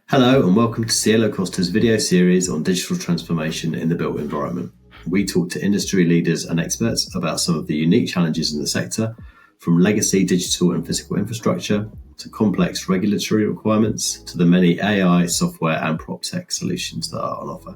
Hello and welcome to Cielo Costa's video series on digital transformation in the built environment. We talk to industry leaders and experts about some of the unique challenges in the sector, from legacy digital and physical infrastructure to complex regulatory requirements to the many AI, software and PropTech solutions that are on offer.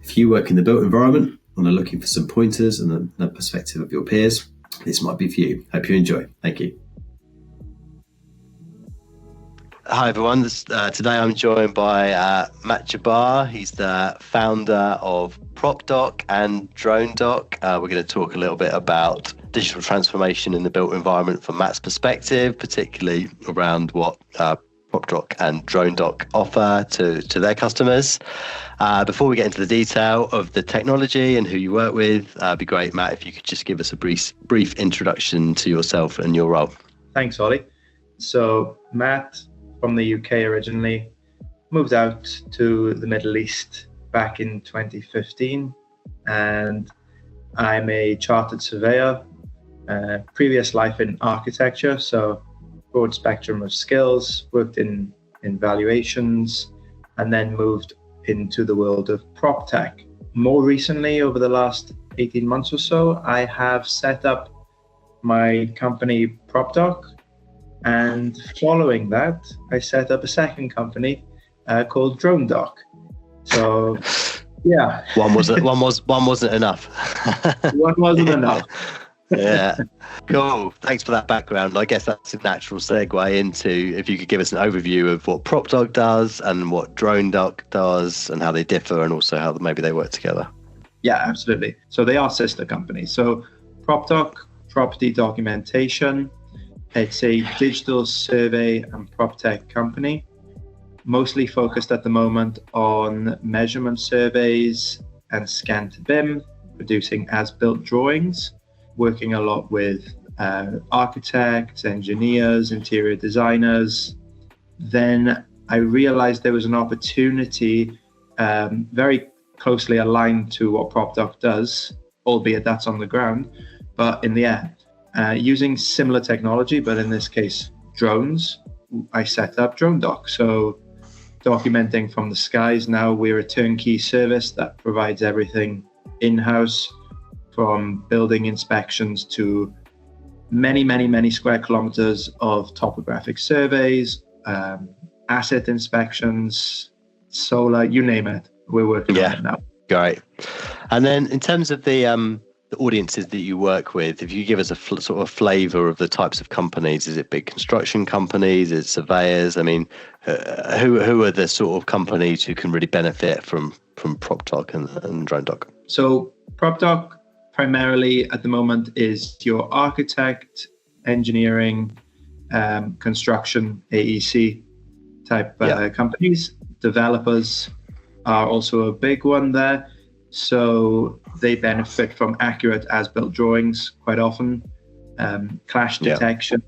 If you work in the built environment and are looking for some pointers and the perspective of your peers, this might be for you. Hope you enjoy. Thank you. Hi everyone, today I'm joined by Matthew Jabbar. He's the founder of PropDoc and DroneDoc. We're going to talk a little bit about digital transformation in the built environment from Matt's perspective, particularly around what PropDoc and DroneDoc offer to their customers. Before we get into the detail of the technology and who you work with, it'd be great, Matt, if you could just give us a brief introduction to yourself and your role. Thanks, Ollie. So Matt, from the UK originally, moved out to the Middle East back in 2015, and I'm a chartered surveyor, previous life in architecture, so broad spectrum of skills, worked in valuations, and then moved into the world of PropTech. More recently, over the last 18 months or so, I have set up my company PropDoc. And following that, I set up a second company called DroneDoc. So, yeah, one wasn't enough. One wasn't enough. Yeah, cool. Thanks for that background. I guess that's a natural segue into if you could give us an overview of what PropDoc does and what DroneDoc does, and how they differ, and also how maybe they work together. Yeah, absolutely. So they are sister companies. So PropDoc, property documentation. It's a digital survey and PropTech company, mostly focused at the moment on measurement surveys and scan to BIM, producing as-built drawings, working a lot with architects, engineers, interior designers. Then I realized there was an opportunity very closely aligned to what PropDoc does, albeit that's on the ground, but in the air. Using similar technology, but in this case, drones, I set up DroneDoc. So documenting from the skies, now we're a turnkey service that provides everything in-house, from building inspections to many square kilometers of topographic surveys, asset inspections, solar, you name it. We're working on it now. Great. And then in terms of the audiences that you work with, if you give us a sort of flavor of the types of companies, is it big construction companies, is it surveyors? I mean, who are the sort of companies who can really benefit from PropDoc and DroneDoc? So PropDoc primarily at the moment is your architect, engineering, construction, AEC type companies. Developers are also a big one there. So they benefit from accurate as-built drawings quite often, clash detection,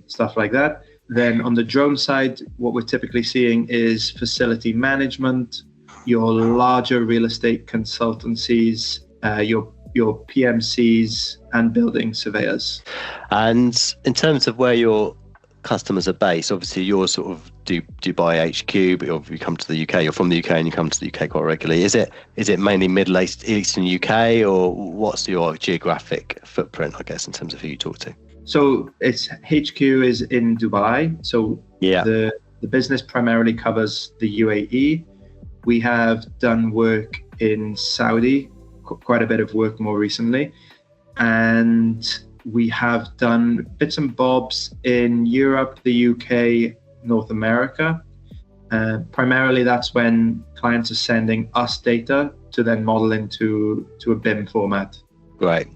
stuff like that. Then on the drone side, what we're typically seeing is facility management, your larger real estate consultancies, your PMCs and building surveyors. And in terms of where your customers are based, obviously you're sort of Dubai HQ, but if you come to the UK, you're from the UK and you come to the UK quite regularly. Is it mainly Middle Eastern UK, or what's your geographic footprint, I guess, in terms of who you talk to? So its HQ is in Dubai. So the business primarily covers the UAE. We have done work in Saudi, quite a bit of work more recently, and we have done bits and bobs in Europe, the UK, North America. Primarily, that's when clients are sending us data to then model into a BIM format. Great.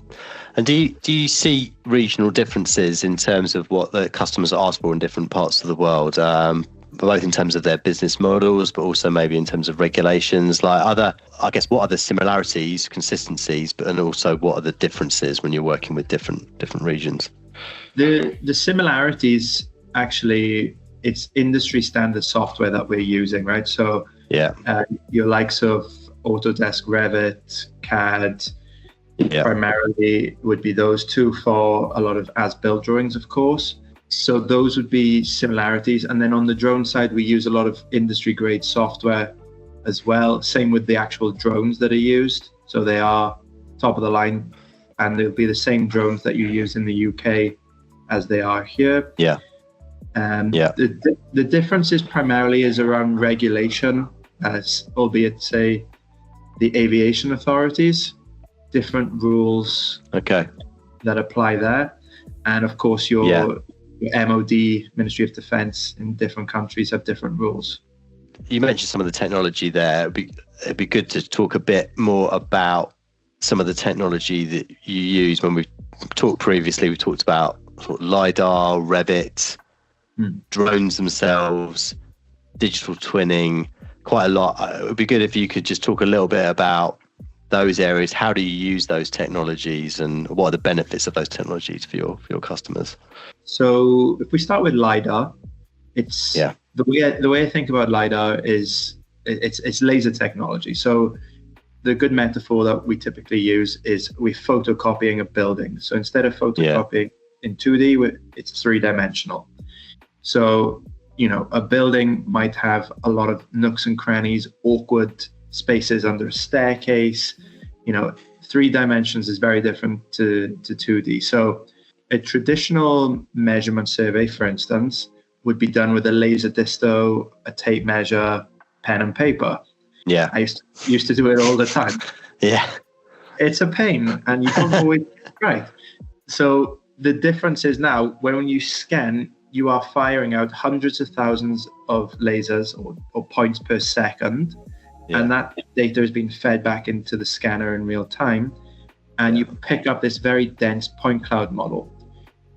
And do you see regional differences in terms of what the customers ask for in different parts of the world, both in terms of their business models, but also maybe in terms of regulations? Like what are the similarities, consistencies, and also what are the differences when you're working with different regions? The similarities, actually, it's industry standard software that we're using, right? So your likes of Autodesk, Revit, CAD, primarily would be those two for a lot of as-built drawings, of course. So those would be similarities. And then on the drone side, we use a lot of industry grade software as well. Same with the actual drones that are used. So they are top of the line, and they'll be the same drones that you use in the UK as they are here. Yeah. The differences primarily is around regulation, albeit say the aviation authorities, different rules that apply there. And of course your MOD, Ministry of Defense in different countries have different rules. You mentioned some of the technology there. It'd be good to talk a bit more about some of the technology that you use. When we've talked previously, we talked about sort of LiDAR, Revit, drones themselves, digital twinning, quite a lot. It would be good if you could just talk a little bit about those areas. How do you use those technologies, and what are the benefits of those technologies for your customers? So if we start with LiDAR, it's the way I think about LiDAR is it's laser technology. So the good metaphor that we typically use is we're photocopying a building. So instead of photocopying in 2D, it's 3-dimensional. So, a building might have a lot of nooks and crannies, awkward spaces under a staircase. 3 dimensions is very different to 2D. So a traditional measurement survey, for instance, would be done with a laser disto, a tape measure, pen and paper. Yeah. I used to do it all the time. Yeah. It's a pain, and you don't always get it right. So the difference is now when you scan, you are firing out hundreds of thousands of lasers or points per second. Yeah. And that data is being fed back into the scanner in real time. And you pick up this very dense point cloud model.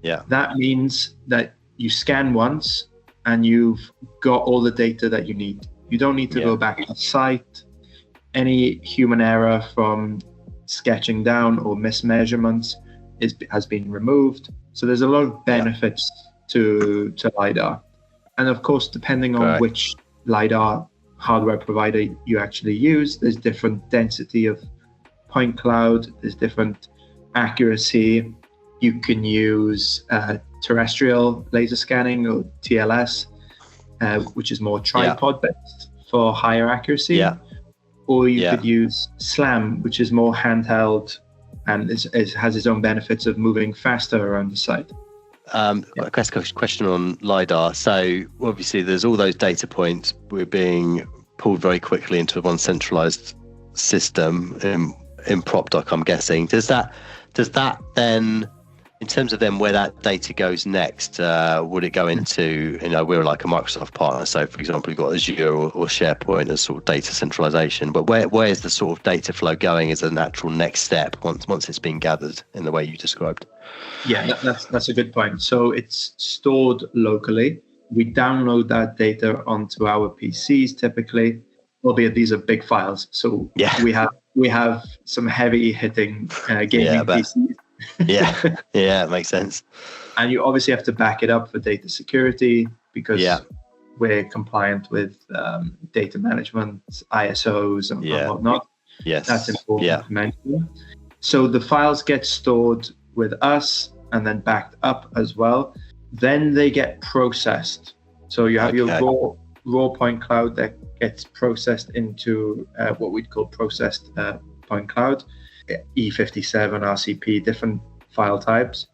Yeah. That means that you scan once and you've got all the data that you need. You don't need to go back to the site. Any human error from sketching down or mismeasurements has been removed. So there's a lot of benefits to LiDAR. And of course, depending on which LiDAR hardware provider you actually use, there's different density of point cloud, there's different accuracy. You can use terrestrial laser scanning or TLS, which is more tripod based for higher accuracy. Yeah. Or you could use SLAM, which is more handheld and has its own benefits of moving faster around the site. A question on LiDAR. So obviously there's all those data points. We're being pulled very quickly into one centralized system in PropDoc, I'm guessing. Does that then, in terms of then where that data goes next, would it go into, we're like a Microsoft partner. So for example, you've got Azure or SharePoint as sort of data centralization, but where is the sort of data flow going as a natural next step once it's been gathered in the way you described? Yeah, that's a good point. So it's stored locally. We download that data onto our PCs typically, albeit these are big files. So we have some heavy hitting gaming PCs. Yeah, it makes sense. And you obviously have to back it up for data security because we're compliant with data management, ISOs and whatnot. Yes, that's important to mention. So the files get stored with us and then backed up as well. Then they get processed. So you have your raw point cloud that gets processed into what we'd call processed point cloud, E57, RCP, different file types,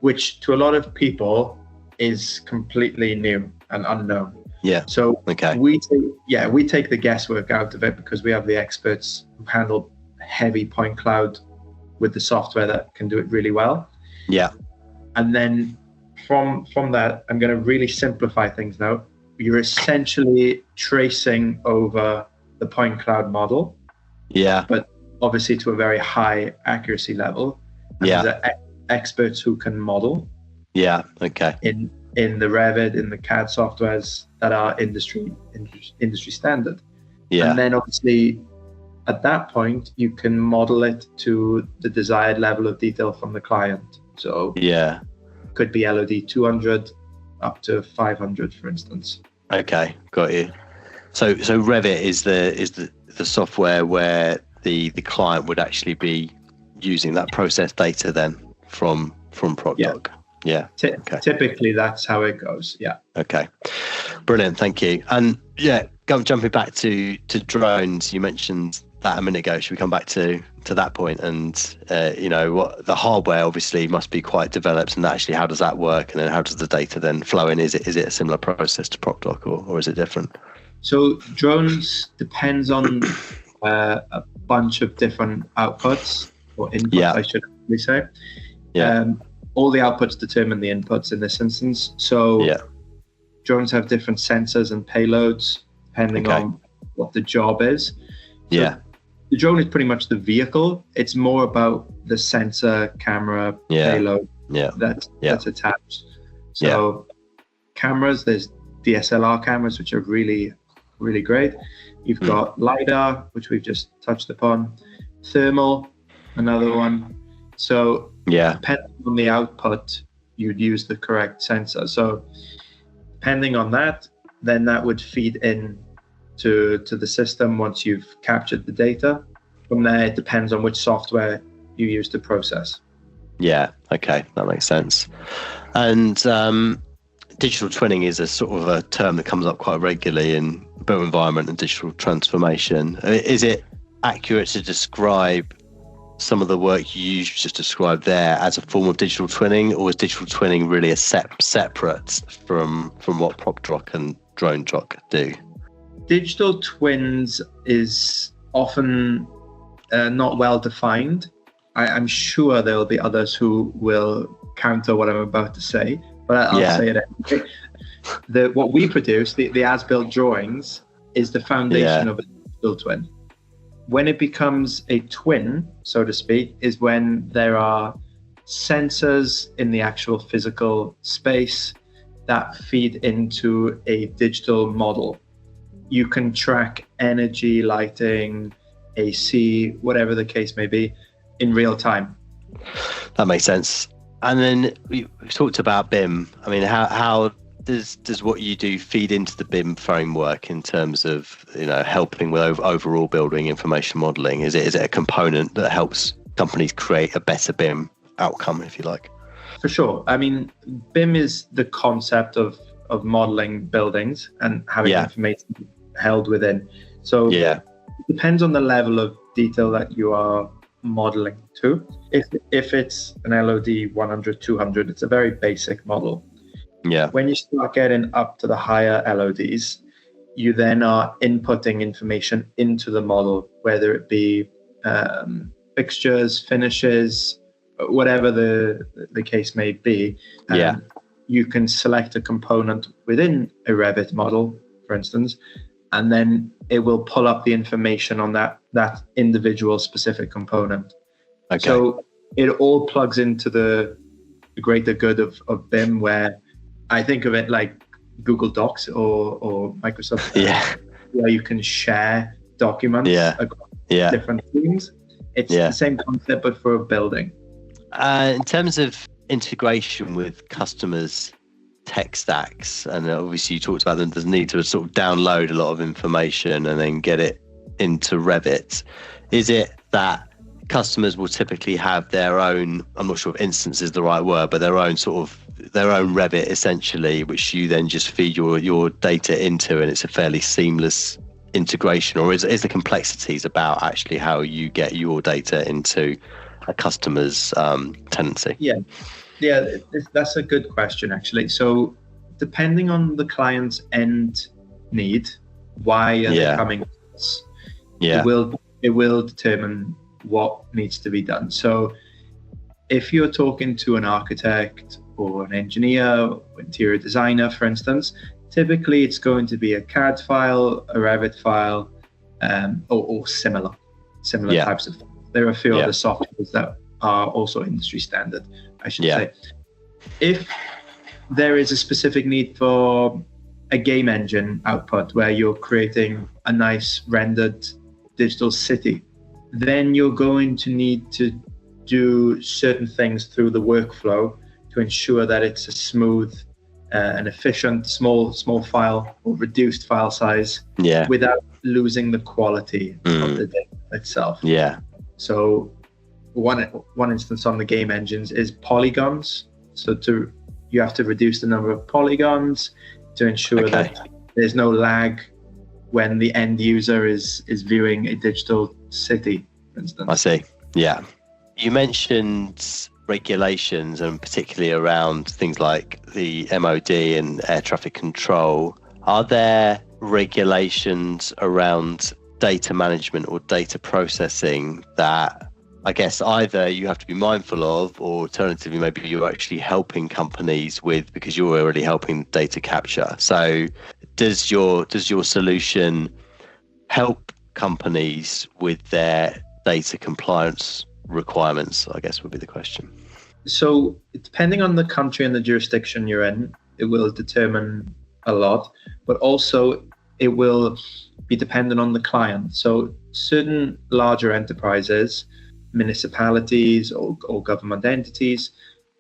which to a lot of people is completely new and unknown. Yeah. So we take the guesswork out of it because we have the experts who handle heavy point cloud with the software that can do it really well. Yeah. And then from that, I'm going to really simplify things now. You're essentially tracing over the point cloud model. Yeah. But obviously to a very high accuracy level. And there's experts who can model. Yeah. Okay. In the Revit, in the CAD softwares that are industry standard. Yeah. And then obviously at that point you can model it to the desired level of detail from the client. So could be LOD 200 up to 500, for instance. Okay, got you. So Revit is the software where the client would actually be using that process data then from PropDoc. Yeah. Okay. Typically, that's how it goes. Yeah. Okay. Brilliant. Thank you. And yeah, jumping back to drones, you mentioned that a minute ago. Should we come back to that point? And what the hardware obviously must be quite developed, and actually how does that work, and then how does the data then flow in? Is it a similar process to PropDoc, or is it different? So drones depends on a bunch of different outputs or inputs, I should actually say. Yeah. All the outputs determine the inputs in this instance. So drones have different sensors and payloads depending on what the job is. So the drone is pretty much the vehicle. It's more about the sensor, camera, payload that's attached. So cameras, there's DSLR cameras, which are really, really great. You've got LiDAR, which we've just touched upon. Thermal, another one. So depending on the output, you'd use the correct sensor. So depending on that, then that would feed in to the system once you've captured the data. From there, it depends on which software you use to process. Yeah, okay, that makes sense. And digital twinning is a sort of a term that comes up quite regularly in built environment and digital transformation. Is it accurate to describe some of the work you just described there as a form of digital twinning, or is digital twinning really a separate from what PropDoc and DroneDoc do? Digital twins is often not well defined. I'm sure there will be others who will counter what I'm about to say, but I'll say it anyway. What we produce, the as-built drawings, is the foundation of a digital twin. When it becomes a twin, so to speak, is when there are sensors in the actual physical space that feed into a digital model. You can track energy, lighting, AC, whatever the case may be, in real time. That makes sense. And then we talked about BIM. I mean, how does what you do feed into the BIM framework in terms of helping with overall building information modeling? Is it a component that helps companies create a better BIM outcome, if you like? For sure. I mean, BIM is the concept of modeling buildings and having information held within. So it depends on the level of detail that you are modeling to. If it's an LOD 100, 200, it's a very basic model. Yeah. When you start getting up to the higher LODs, you then are inputting information into the model, whether it be fixtures, finishes, whatever the case may be. You can select a component within a Revit model, for instance, and then it will pull up the information on that individual specific component. Okay. So it all plugs into the greater good of BIM, where I think of it like Google Docs or Microsoft, where you can share documents across different teams. It's the same concept, but for a building. In terms of integration with customers' tech stacks, and obviously you talked about the need to sort of download a lot of information and then get it into Revit. Is it that customers will typically have their own, I'm not sure if instance is the right word, but their own Revit essentially, which you then just feed your data into, and it's a fairly seamless integration? Or is the complexities about actually how you get your data into a customer's tenancy? Yeah, that's a good question, actually. So depending on the client's end need, why are they coming to us? It will determine what needs to be done. So if you're talking to an architect or an engineer or interior designer, for instance, typically it's going to be a CAD file, a Revit file, or similar types of things. There are a few other softwares that are also industry standard, I should say. If there is a specific need for a game engine output where you're creating a nice rendered digital city, then you're going to need to do certain things through the workflow to ensure that it's a smooth and efficient small file or reduced file size without losing the quality of the data itself. So one instance on the game engines is polygons. So you have to reduce the number of polygons to ensure that there's no lag when the end user is viewing a digital city, for instance. I see. Yeah. You mentioned regulations, and particularly around things like the MOD and air traffic control. Are there regulations around data management or data processing that I guess either you have to be mindful of, or alternatively maybe you're actually helping companies with, because you're already helping data capture? So does your solution help companies with their data compliance requirements, I guess would be the question. So depending on the country and the jurisdiction you're in, it will determine a lot, but also it will be dependent on the client. So certain larger enterprises, municipalities or government entities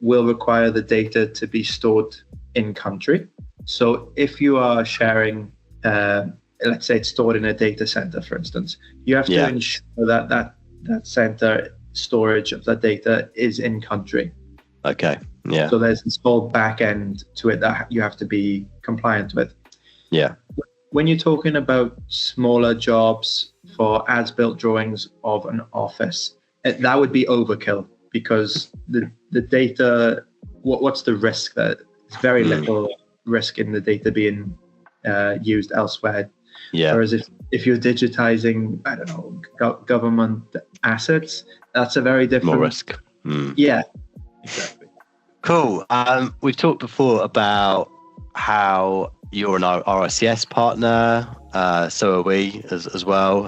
will require the data to be stored in country. So if you are sharing, let's say it's stored in a data center, for instance, you have to ensure that center storage of that data is in country. Okay. Yeah. So there's this whole back end to it that you have to be compliant with. Yeah. When you're talking about smaller jobs for as-built drawings of an office, that would be overkill, because the data, what's the risk? That it's very little risk in the data being used elsewhere. Yeah. Whereas if you're digitizing, I don't know, government assets, that's a very different... More risk. Yeah, exactly. Cool. We've talked before about how you're an RICS partner, so are we as well.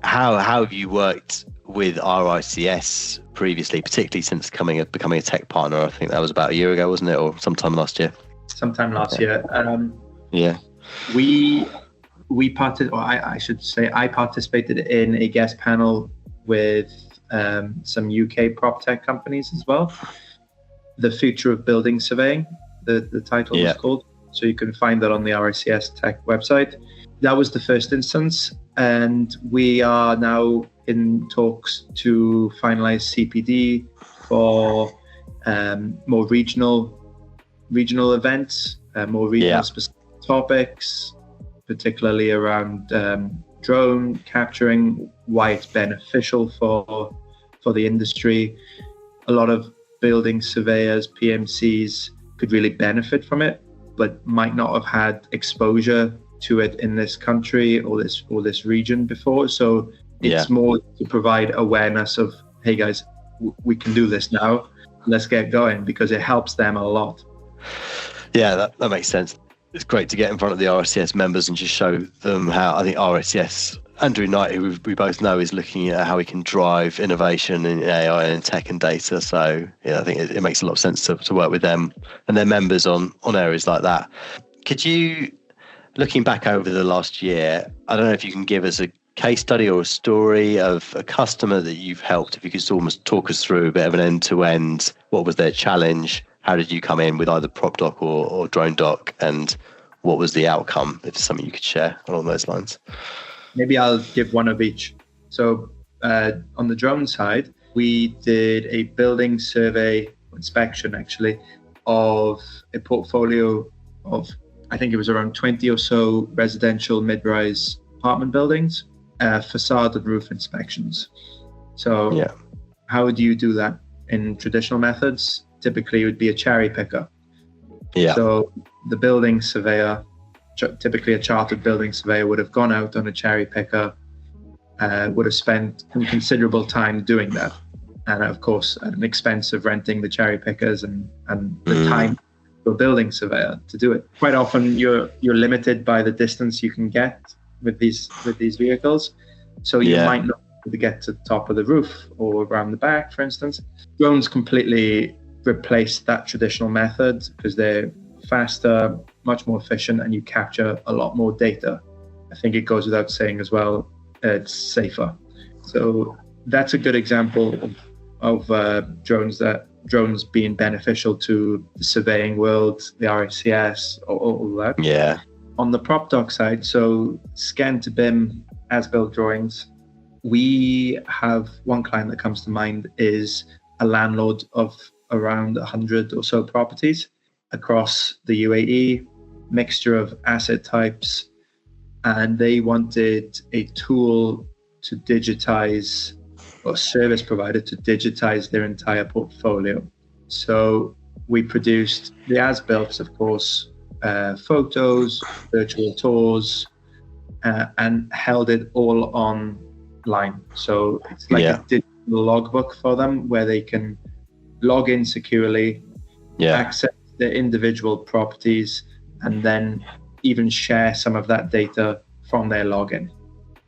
How have you worked with RICS previously, particularly since becoming a tech partner? I think that was about a year ago, wasn't it, or sometime last year? Sometime last year. Yeah. I should say I participated in a guest panel with some UK PropTech companies as well. The Future of Building Surveying, the title was called. So you can find that on the RICS Tech website. That was the first instance, and we are now in talks to finalize CPD for more regional events, more regional specific topics, particularly around drone capturing, why it's beneficial for the industry. A lot of building surveyors, PMCs could really benefit from it, but might not have had exposure to it in this country or this region before. So it's more to provide awareness of, hey guys, we can do this now. Let's get going, because it helps them a lot. Yeah, that makes sense. It's great to get in front of the RICS members and just show them how. I think RICS, Andrew Knight, who we both know, is looking at how we can drive innovation in AI and tech and data. So I think it makes a lot of sense to work with them and their members on areas like that. Could you, looking back over the last year, I don't know if you can give us a case study or a story of a customer that you've helped, if you could almost talk us through a bit of an end-to-end, what was their challenge? How did you come in with either PropDoc or DroneDoc, and what was the outcome, if it's something you could share along those lines? Maybe I'll give one of each. So on the drone side, we did a building survey inspection, actually, of a portfolio of, I think it was around 20 or so residential mid-rise apartment buildings, facade and roof inspections. So how would you do that in traditional methods? Typically, it would be a cherry picker. Yeah. So the building surveyor, typically a chartered building surveyor, would have gone out on a cherry picker, would have spent considerable time doing that. And of course, at an expense of renting the cherry pickers and the time for a building surveyor to do it. Quite often you're limited by the distance you can get with these vehicles. So you might not be able to get to the top of the roof or around the back, for instance. Drones completely replace that traditional method because they're faster, much more efficient, and you capture a lot more data. I think it goes without saying as well, it's safer. So that's a good example of drones being beneficial to the surveying world, the RICS, all that. Yeah. On the PropDoc side, so scan to BIM as-built drawings, we have one client that comes to mind is a landlord of around 100 or so properties across the UAE, mixture of asset types, and they wanted a tool to digitize, or service provider to digitize their entire portfolio. So we produced the as-built, of course, photos, virtual tours, and held it all online. So it's like a digital logbook for them where they can log in securely, access their individual properties, and then even share some of that data from their login.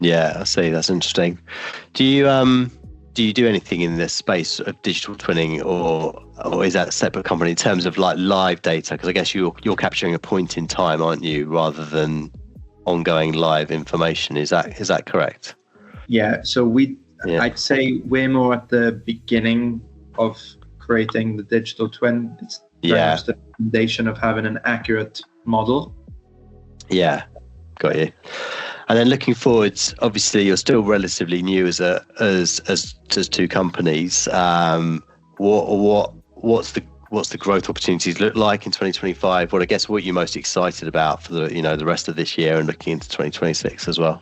Yeah, I see. That's interesting. Do you do anything in this space of digital twinning, or is that a separate company in terms of like live data? Because I guess you're capturing a point in time, aren't you, rather than ongoing live information? Is that correct? Yeah. So I'd say we're more at the beginning of creating the digital twin. It's very much the foundation of having an accurate model. Yeah, got you. And then looking forwards, obviously you're still relatively new as two companies. What's the growth opportunities look like in 2025? What are you most excited about for the rest of this year and looking into 2026 as well?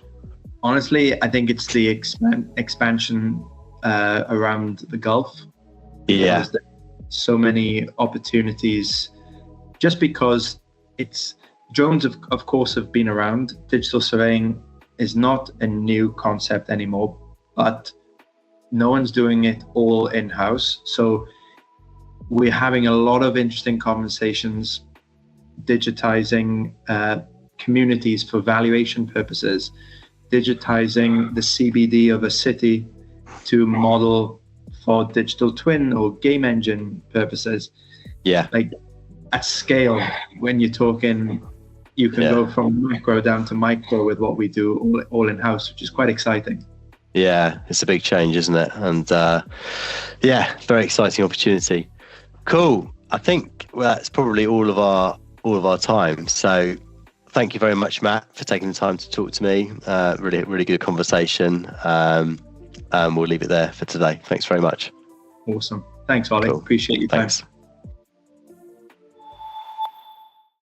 Honestly, I think it's the expansion around the Gulf. Yeah. There's so many opportunities just because drones of course have been around. Digital surveying is not a new concept anymore, but no one's doing it all in-house. So we're having a lot of interesting conversations, digitizing communities for valuation purposes, digitizing the CBD of a city to model for digital twin or game engine purposes. Yeah. Like at scale, when you're talking, you can go from macro down to micro with what we do all in-house, which is quite exciting. Yeah, it's a big change, isn't it? And very exciting opportunity. Cool. I think that's probably all of our time. So thank you very much, Matt, for taking the time to talk to me. Really good conversation. And we'll leave it there for today. Thanks very much. Awesome. Thanks, Ollie. Cool. Appreciate your time. Thanks.